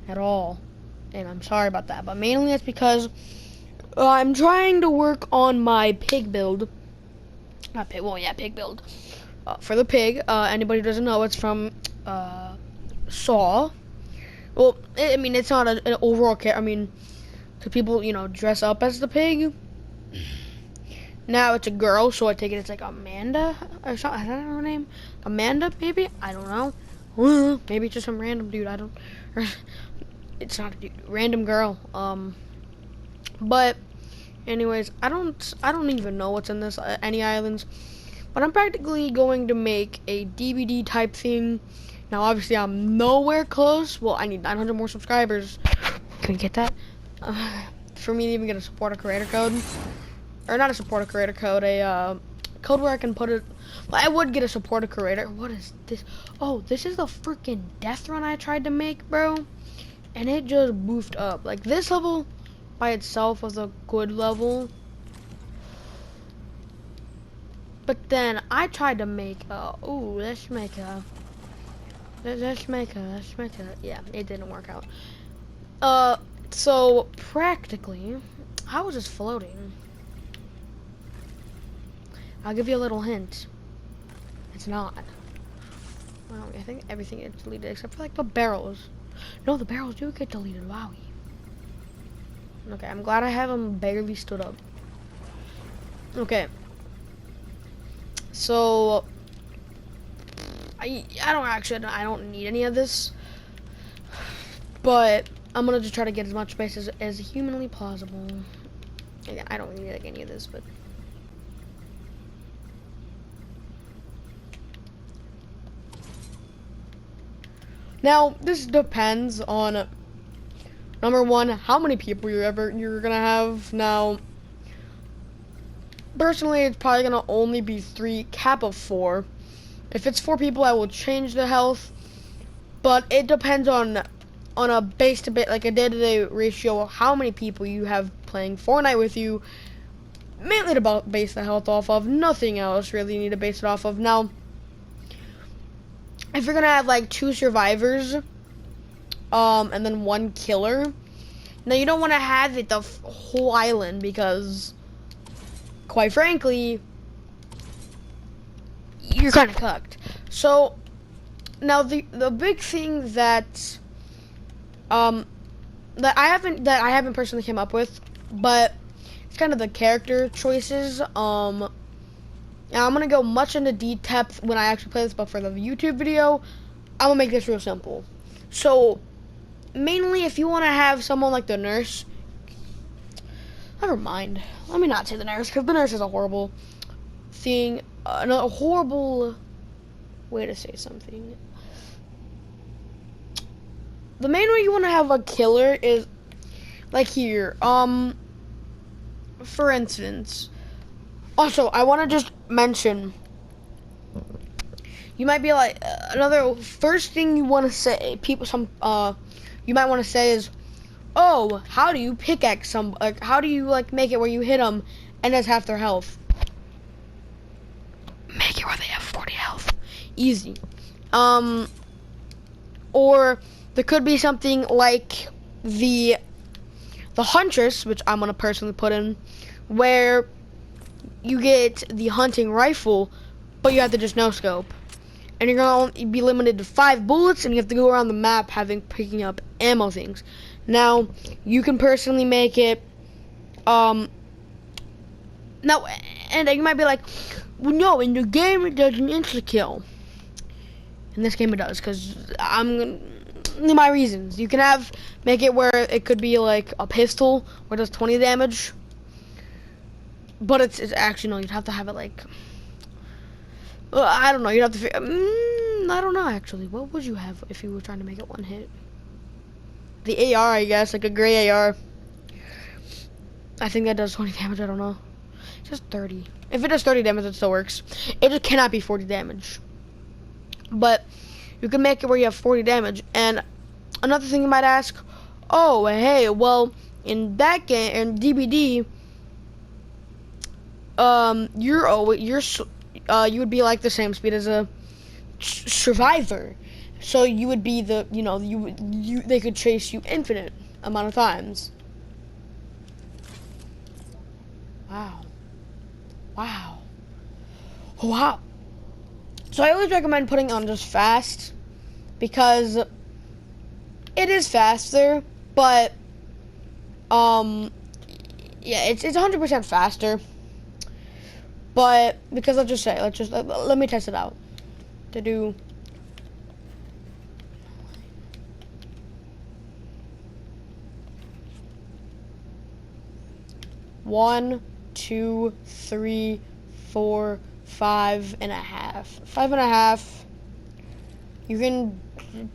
at all. And I'm sorry about that, but mainly it's because I'm trying to work on my pig build. Not pig, well, yeah, pig build. For the pig, anybody who doesn't know, it's from Saw. Well, I mean, it's not an overall character. I mean, because people, dress up as the pig. Now it's a girl, so I take it it's like Amanda or something. I don't know her name. Amanda, maybe? I don't know. Maybe it's just some random dude. I don't. It's not a dude. Random girl. But anyways, I don't even know what's in this any islands. But I'm practically going to make a DVD type thing. Now, obviously, I'm nowhere close. Well, I need 900 more subscribers. Can we get that? For me to even get a supporter creator code. Or not a supporter creator code, a code where I can put it. Well, I would get a supporter creator. What is this? Oh, this is the freaking death run I tried to make, bro. And it just boofed up. Like, this level by itself was a good level. But then I tried to make let's make a, yeah, it didn't work out. So practically, I was just floating. I'll give you a little hint. It's not. Well, I think everything is deleted except for like the barrels. No, the barrels do get deleted, wowie. Okay, I'm glad I have them barely stood up. Okay. So I don't need any of this, but I'm gonna just try to get as much space as humanly possible. Again, I don't need like any of this, but now this depends on number one, how many people you're gonna have. Now, personally, it's probably gonna only be 3, cap of 4. If it's 4 people, I will change the health, but it depends on a base to base, like a day-to-day ratio of how many people you have playing Fortnite with you. Mainly to base the health off of. Nothing else really you need to base it off of. Now, if you're gonna have like 2 survivors, and then 1 killer, now you don't want to have it the whole island because, quite frankly, you're kind of cooked. So now the big thing that I haven't personally came up with, but it's kind of the character choices. Now I'm gonna go much into depth when I actually play this, but for the YouTube video, I'm gonna make this real simple. So mainly, if you want to have someone like the nurse, never mind. Let me not say the nurse, because the nurse is a horrible thing. A horrible way to say something. The main way you want to have a killer is like here. For instance. Also, I want to just mention. You might be like another first thing you want to say. You might want to say is, oh, how do you pickaxe some? Like, how do you like make it where you hit them and that's half their health? Make it where they have 40 health. Easy. Or there could be something like the Huntress, which I'm gonna personally put in, where you get the hunting rifle, but you have to just no scope, and you're gonna only be limited to 5 bullets, and you have to go around the map picking up ammo things. Now you can personally make it. Now, and you might be like, well, no, in the game it does an insta kill. In this game it does, because my reasons. You can make it where it could be like a pistol where it does 20 damage. But it's actually, no, you'd have to have it like, I don't know, you'd have to figure, I don't know actually. What would you have if you were trying to make it one hit? The AR, I guess, like a gray AR. I think that does 20 damage, I don't know. It's just 30. If it does 30 damage, it still works. It just cannot be 40 damage. But you can make it where you have 40 damage. And another thing you might ask, oh, hey, well, in that game, in DBD, you would be like the same speed as a survivor. So you would be the, they could chase you infinite amount of times. Wow. Wow. Wow. So I always recommend putting on just fast, because it is faster, but yeah, it's 100% faster. But because let me test it out. To do 1, 2, 3, 4, 5.5. 5.5. You can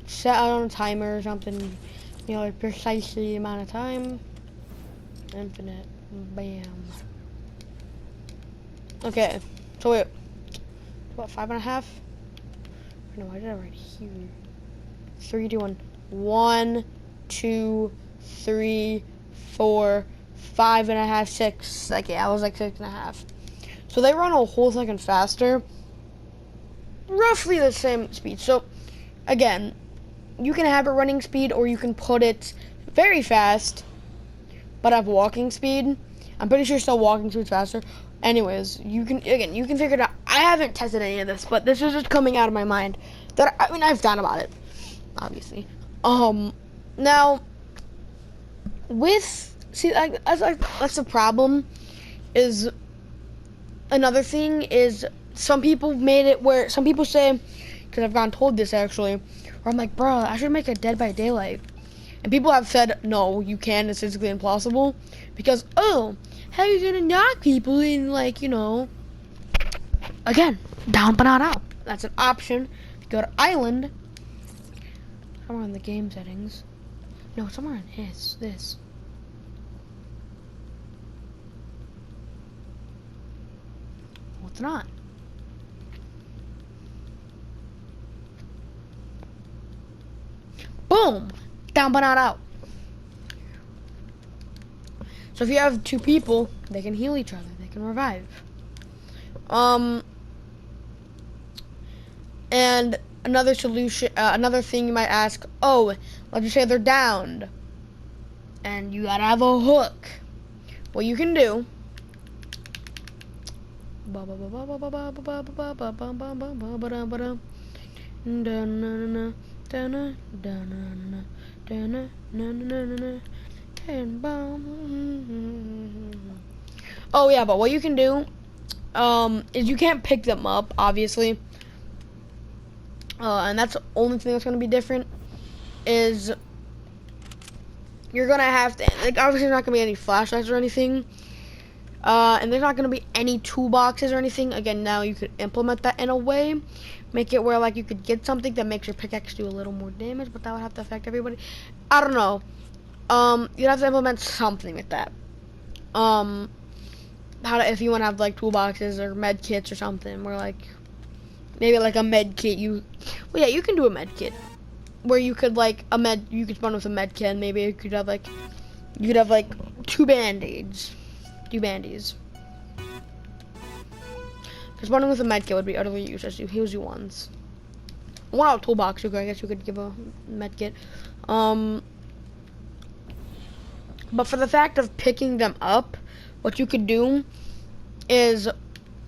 set out on a timer or something, like precisely the amount of time. Infinite. Bam. Okay. So wait. What, 5.5? No, I did it right here. 3, 2, 1. 1, 2, 3, 4, 5.5, 6. Okay, I was like 6.5. So they run a whole second faster. Roughly the same speed. So again, you can have a running speed, or you can put it very fast but have walking speed. I'm pretty sure still walking speed's faster. Anyways, you can figure it out. I haven't tested any of this, but this is just coming out of my mind. I've thought about it, obviously. Now, that's the problem. Is another thing is some people made it where some people say, because I've gotten told this actually, where I'm like, bro, I should make a Dead by Daylight. And people have said, no, you can't, it's physically impossible. Because, how are you going to knock people in, again, down but not out. That's an option. Go to Island. Somewhere in the game settings. No, somewhere in this. Well, it's not. Boom! Down but not out. So if you have 2 people, they can heal each other. They can revive. And another solution, another thing you might ask, let's just say they're downed, and you gotta have a hook. What you can do, but what you can do is you can't pick them up, obviously, and that's the only thing that's going to be different. Is you're going to have to, obviously there's not going to be any flashlights or anything, and there's not going to be any toolboxes or anything. Again, now you could implement that in a way, make it where you could get something that makes your pickaxe do a little more damage, but that would have to affect everybody. I don't know. You'd have to implement something with that. If you want to have toolboxes or med kits or something, where maybe a med kit. You can do a med kit where you could you could spawn with a med kit, and maybe you could have 2 band-aids, 2 bandies. Because spawning with a med kit would be utterly useless. You heals you once. One out toolbox. I guess you could give a med kit. But for the fact of picking them up, what you could do is,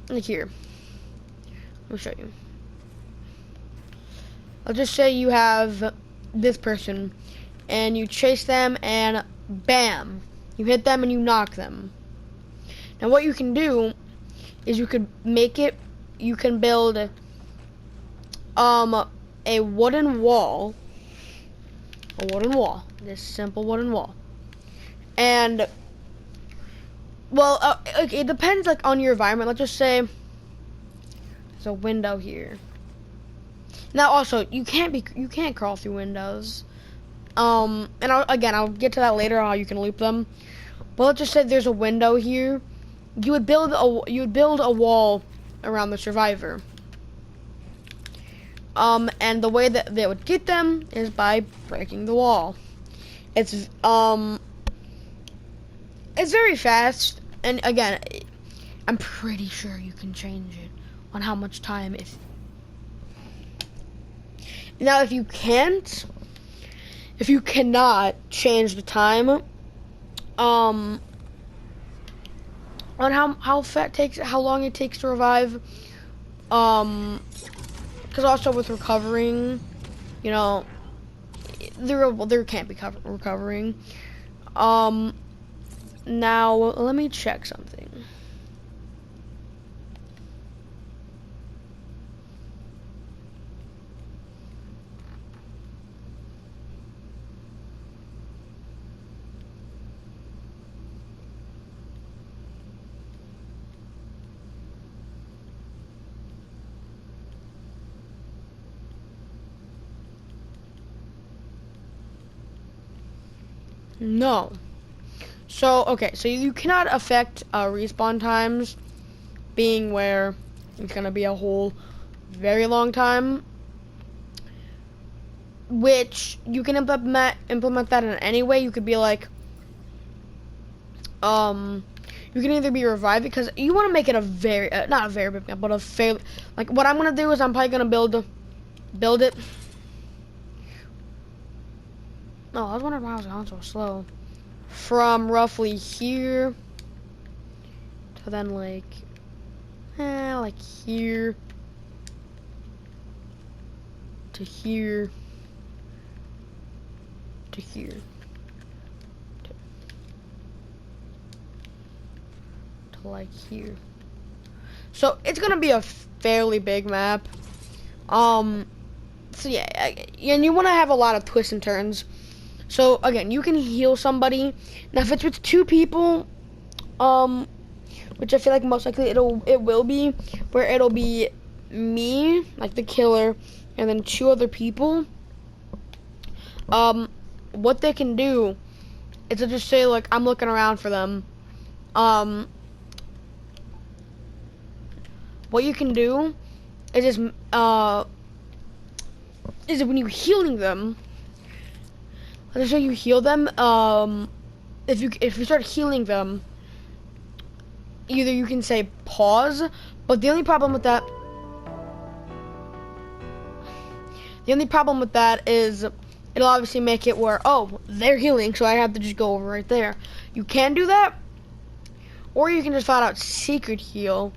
here, let me show you. Let's just say you have this person, and you chase them, and bam, you hit them and you knock them. Now what you can do is you can build a wooden wall, this simple wooden wall. And it depends on your environment. Let's just say there's a window here. Now also you can't crawl through windows. And I'll get to that later, how you can loop them. But let's just say there's a window here. You would build a wall around the survivor. And the way that they would get them is by breaking the wall. It's very fast, and again, I'm pretty sure you can change it on how much time. Now, if you cannot change the time, on how long it takes to revive, because also with recovering, you know, there can't be recovering. Now let me check something. No. So, okay, so you cannot affect respawn times, being where it's going to be a whole very long time, which you can implement that in any way. You could be like, you can either be revived, because you want to make it a very, not a very big map, but a fairly, like, what I'm going to do is I'm probably going to build it. Oh, I was wondering why I was going so slow. From roughly here to then like here to here to here to like here. So it's gonna be a fairly big map. So yeah, and you want to have a lot of twists and turns. So again, you can heal somebody. Now, if it's with 2 people, which I feel like most likely it will be, where it'll be me, like the killer, and then 2 other people. What they can do is to just say like, I'm looking around for them. What you can do is when you're healing them. Let's say you heal them. If you start healing them, either you can say pause, but the only problem with that is it'll obviously make it where, oh, they're healing, so I have to just go over right there. You can do that, or you can just flat out secret heal.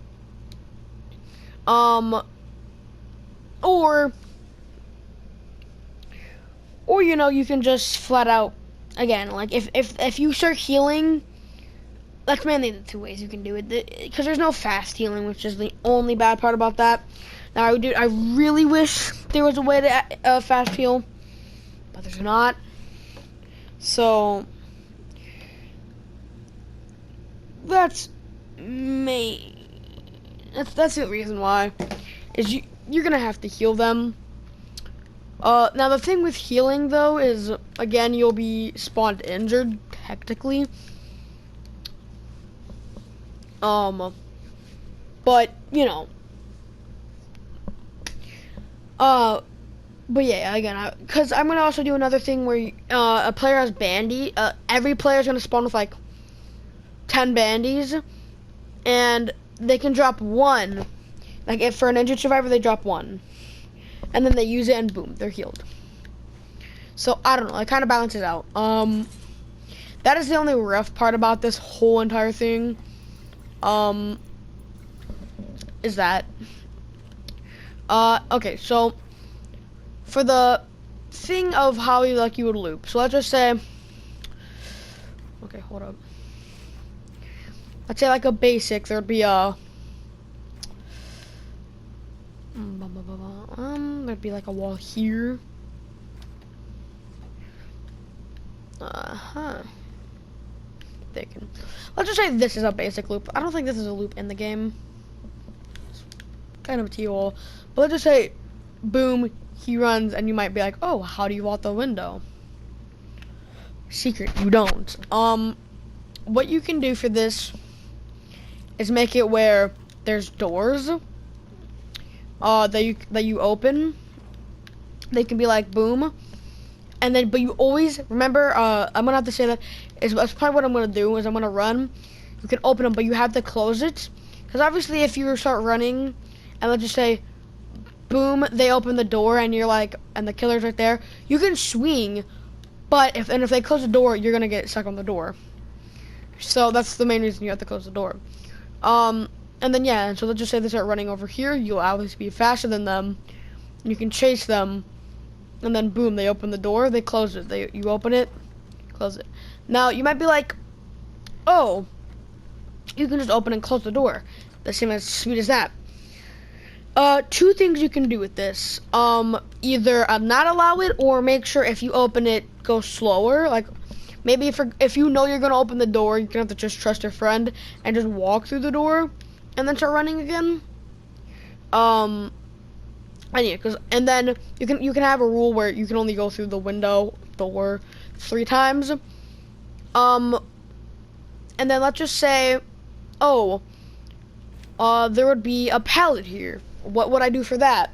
Or you know, you can just flat out, again, like if you start healing, that's mainly the 2 ways you can do it, because there's no fast healing, which is the only bad part about that. Now I really wish there was a way to fast heal, but there's not. So that's the reason why, is you're gonna have to heal them. Now the thing with healing though is, again, you'll be spawned injured technically. But you know. But yeah, again, because I'm gonna also do another thing where a player has bandy. Every player is gonna spawn with like 10 bandies, and they can drop 1. Like if for an injured survivor, they drop 1. And then they use it and boom, they're healed. So I don't know, it kind of balances out. That is the only rough part about this whole entire thing. Is that. Okay, so for the thing of how you would loop. So let's just say, okay, hold up. Let's say like a basic, there'd be a there'd be like a wall here. Let's just say this is a basic loop. I don't think this is a loop in the game. It's kind of a T-hole. But let's just say, boom, he runs, and you might be like, oh, how do you vault the window? Secret, you don't. What you can do for this is make it where there's doors that you open. They can be like boom, and then but you always remember. I'm gonna have to say that's probably what I'm gonna do is I'm gonna run. You can open them, but you have to close it, because obviously if you start running, and let's just say boom, they open the door, and you're like, and the killer's right there. You can swing, but if they close the door, you're gonna get stuck on the door. So that's the main reason you have to close the door. And then yeah, so let's just say they start running over here. You'll obviously be faster than them. You can chase them, and then boom, they open the door. They close it. You open it, close it. Now you might be like, oh, you can just open and close the door. The same as sweet as that. Two things you can do with this. Either not allow it, or make sure if you open it, go slower. Like, maybe if you know you're gonna open the door, you're gonna have to just trust your friend and just walk through the door, and then start running again. And yeah, and then you can have a rule where you can only go through the door 3 times. And then let's just say, oh, there would be a pallet here. What would I do for that?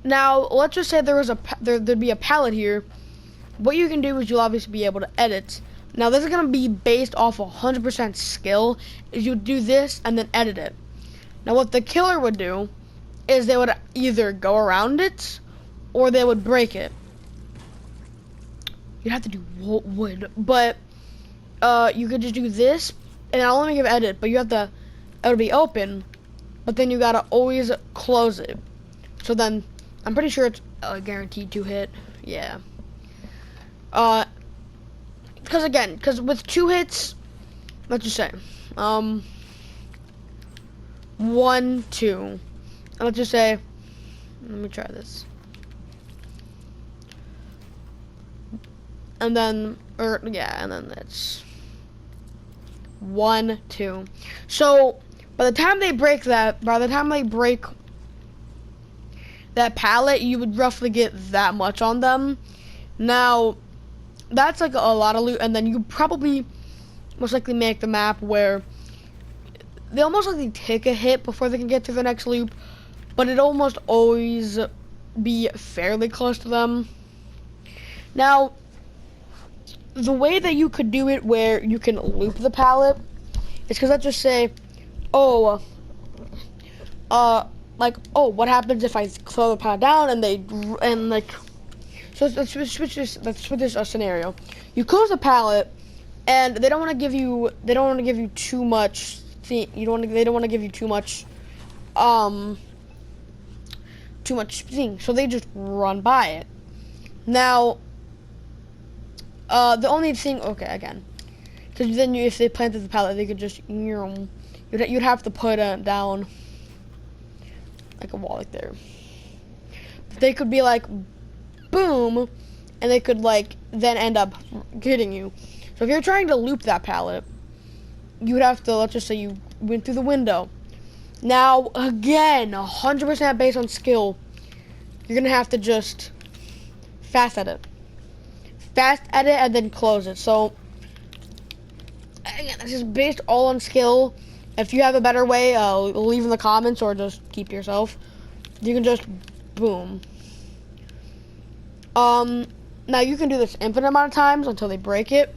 Now, let's just say there'd be a pallet here. What you can do is you'll obviously be able to edit. Now, this is going to be based off 100% skill. Is you do this and then edit it. Now, what the killer would do is they would either go around it or they would break it. You'd have to do wood, but you could just do this, and I'll only give edit, but it'll be open, but then you gotta always close it. So then, I'm pretty sure it's guaranteed to hit. Yeah. Because with 2 hits, let's just say, 1, 2. And let's just say, let me try this. And then, and then that's 1, 2. So, by the time they break that pallet, you would roughly get that much on them. Now, that's like a lot of loot, and then you probably most likely make the map where they'll most likely take a hit before they can get to the next loop, but it'll almost always be fairly close to them. Now, the way that you could do it where you can loop the pallet is because let's just say, what happens if I throw the pallet down so let's switch this scenario. You close the pallet, and they don't want to give you too much. They don't want to give you too much thing. So they just run by it. Now, the only thing, again, because then if they planted the pallet, they could just you'd have to put down like a wall like there. They could be like boom, and they could like then end up hitting you. So if you're trying to loop that pallet, you would have to, let's just say you went through the window. Now again, 100% based on skill, you're gonna have to just fast edit and then close it. So again, this is based all on skill. If you have a better way, leave in the comments or just keep to yourself. You can just boom. Now you can do this infinite amount of times until they break it.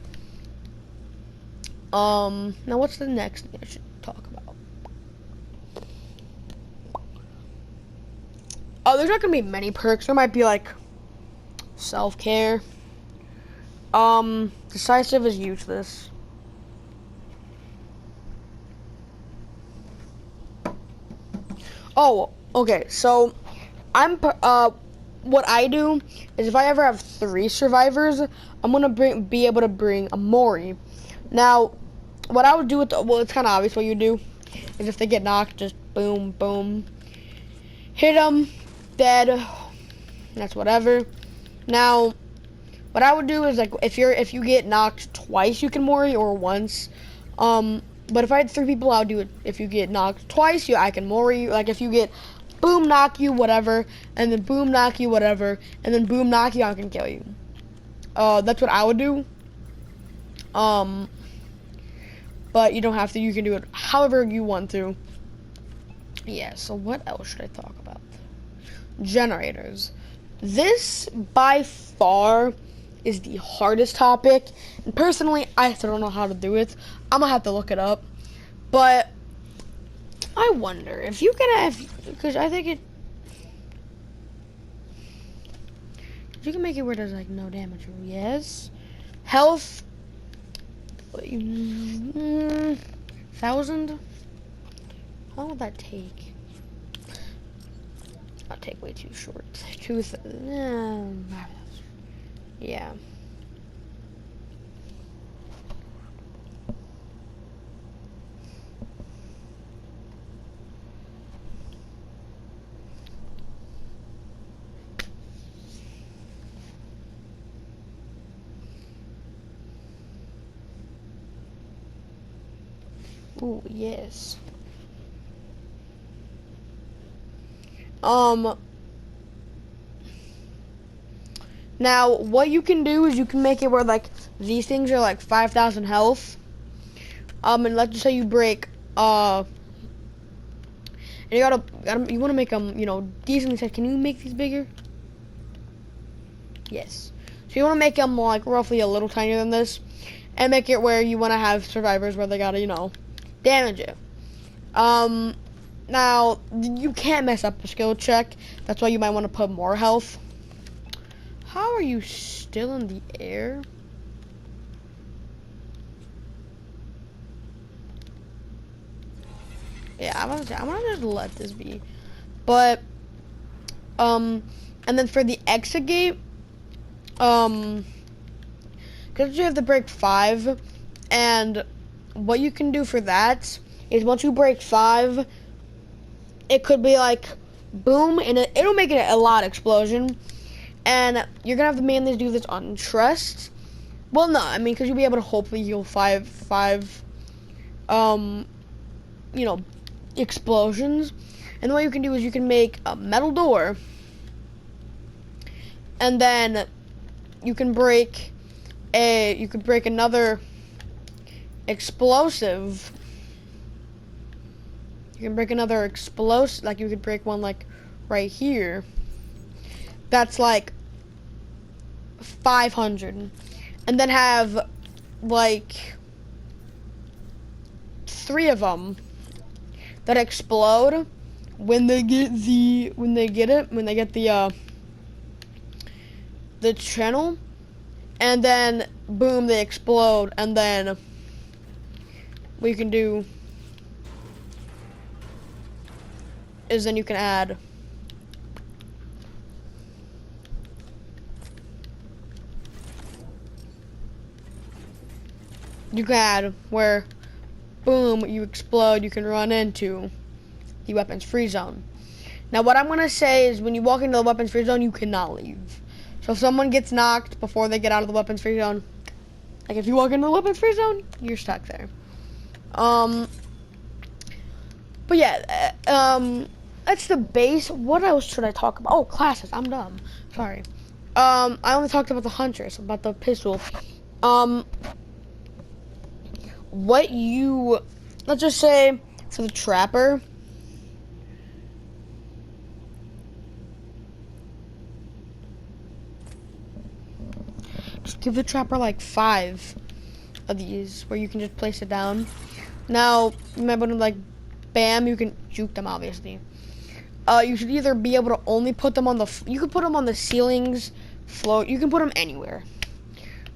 Now what's the next thing I should talk about? There's not gonna be many perks. There might be like self-care. Decisive is useless. Oh, okay, so what I do is if I ever have 3 survivors, I'm gonna be able to bring a Mori. Now, what I would do it's kind of obvious what you do, is if they get knocked, just boom, boom, hit them, dead, that's whatever. Now, what I would do is like if you get knocked twice, you can Mori, or once. But if I had 3 people, I would do it. If you get knocked twice, I can Mori. Like if you get boom, knock you, whatever, and then boom, knock you, whatever, and then boom, knock you, I can kill you. That's what I would do. But you don't have to. You can do it however you want to. Yeah, so what else should I talk about? Generators. This, by far, is the hardest topic. And personally, I still don't know how to do it. I'm gonna have to look it up. But I wonder if you can have, because I think You can make it where there's like no damage. Yes. Health. 1,000. How long would that take? That'll take way too short. 2,000. Yeah. Ooh, yes. Now, what you can do is you can make it where, like, these things are, like, 5,000 health. And let's just say you break, and you you want to make them, you know, decently size. Can you make these bigger? Yes. So you want to make them, like, roughly a little tinier than this. And make it where you want to have survivors where they gotta, you know, damage it. Now, you can't mess up the skill check. That's why you might want to put more health. How are you still in the air? Yeah, I'm gonna just let this be. But, and then for the exit gate, because you have to break 5, and what you can do for that is once you break 5, it could be like, boom, and it'll make it a lot explosion. And you're gonna have to mainly do this on trust. Well, no, I mean, because you'll be able to hopefully heal five, you know, explosions. And what you can do is you can make a metal door, and then you can break another explosive. You can break another explosive, like you could break one like right here. That's like 500, and then have like 3 of them that explode when they get the channel, and then boom, they explode. And then what you can do is then you can add where boom, you explode, you can run into the weapons free zone. Now what I'm gonna say is when you walk into the weapons free zone, you cannot leave. So if someone gets knocked before they get out of the weapons free zone, like if you walk into the weapons free zone, you're stuck there. But yeah, that's the base. What else should I talk about? Oh, classes. I'm dumb. Sorry. I only talked about the Huntress, about the pistol. Let's just say for the Trapper, just give the Trapper like 5 of these where you can just place it down. Now, you might want to like, bam, you can juke them obviously. You should either be able to only put them on you can put them on the ceilings, float, you can put them anywhere,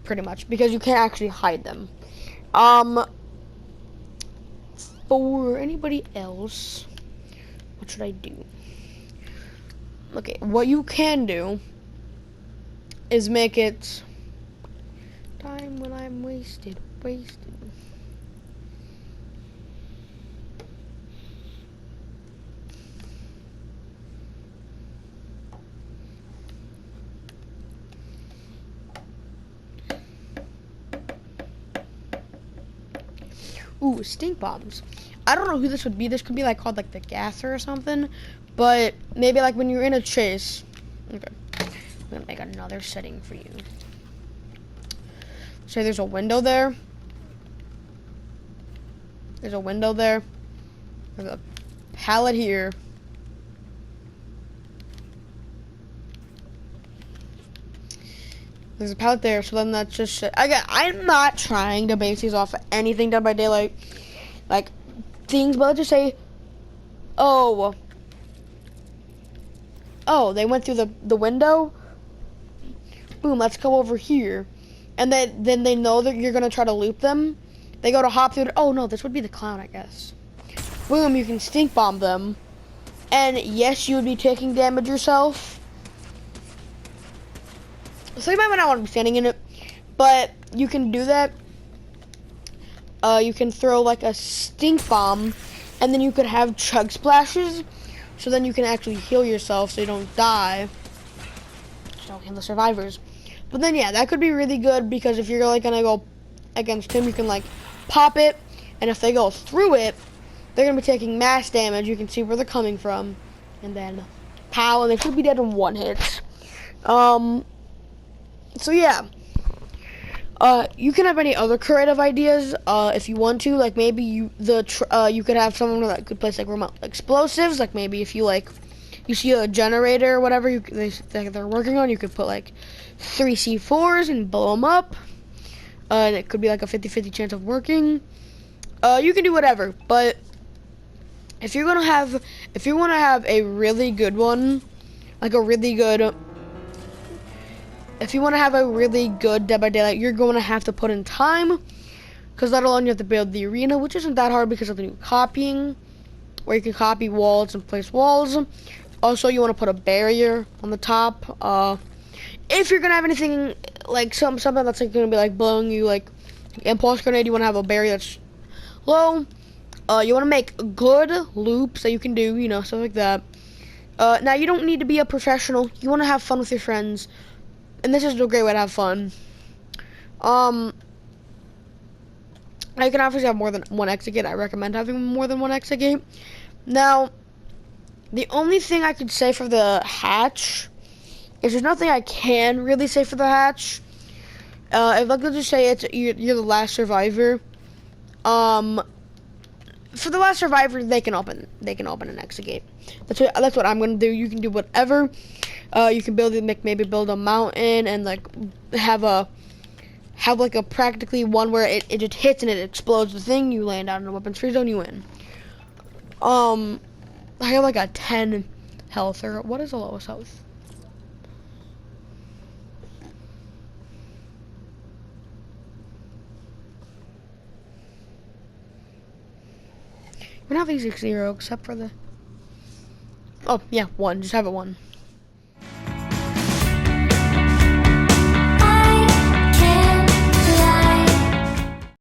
pretty much, because you can't actually hide them. For anybody else, what should I do? Okay, what you can do is make it time when I'm wasted. Ooh, stink bombs. I don't know who this would be. This could be like called like the gasser or something. But maybe like when you're in a chase. Okay. I'm gonna make another setting for you. Say there's a window there. There's a window there. There's a pallet here. There's a pallet there, so then that's just shit. Again, I'm not trying to base these off of anything Dead by Daylight, like, things, but let's just say, oh, they went through the window. boom, let's go over here. And then they know that you're going to try to loop them. They go to hop through. Oh, no, this would be the clown, I guess. Boom, you can stink bomb them. And yes, you would be taking damage yourself. So you might not want to be standing in it. But you can do that. You can throw like a stink bomb. And then you could have chug splashes. So then you can actually heal yourself so you don't die. Just don't kill the survivors. But then yeah, that could be really good because if you're like gonna go against him, you can like pop it, and if they go through it, they're gonna be taking mass damage. You can see where they're coming from, and then pow, and they should be dead in one hit. So yeah, you can have any other creative ideas if you want to. Like maybe you could have someone that could place like remote explosives. Like maybe if you like you see a generator or whatever they're working on, you could put like 3 C4s and blow them up. And it could be like a 50-50 chance of working. You can do whatever, but if you want to have a really good one, like a really good, if you want to have a really good Dead by Daylight, you're going to have to put in time, because let alone you have to build the arena, which isn't that hard because of the new copying, where you can copy walls and place walls. Also, you want to put a barrier on the top. If you're gonna have anything like something that's like gonna be like blowing you, like impulse grenade, you want to have a barrier that's low. You want to make good loops that you can do, you know, stuff like that. Now you don't need to be a professional. You want to have fun with your friends, and this is a great way to have fun. You can obviously have more than one exit gate. I recommend having more than one exit gate. Now, the only thing I could say for the hatch is there's nothing I can really say for the hatch. If I could just say you're the last survivor. For the last survivor, they can open an exit gate. That's what I'm gonna do. You can do whatever. You can maybe build a mountain and like have like a practically one where it just hits and it explodes the thing. You land out in a weapons free zone. You win. I have like a 10 health, or what is the lowest health? We're not 0 except for the. Oh yeah, 1. Just have it 1.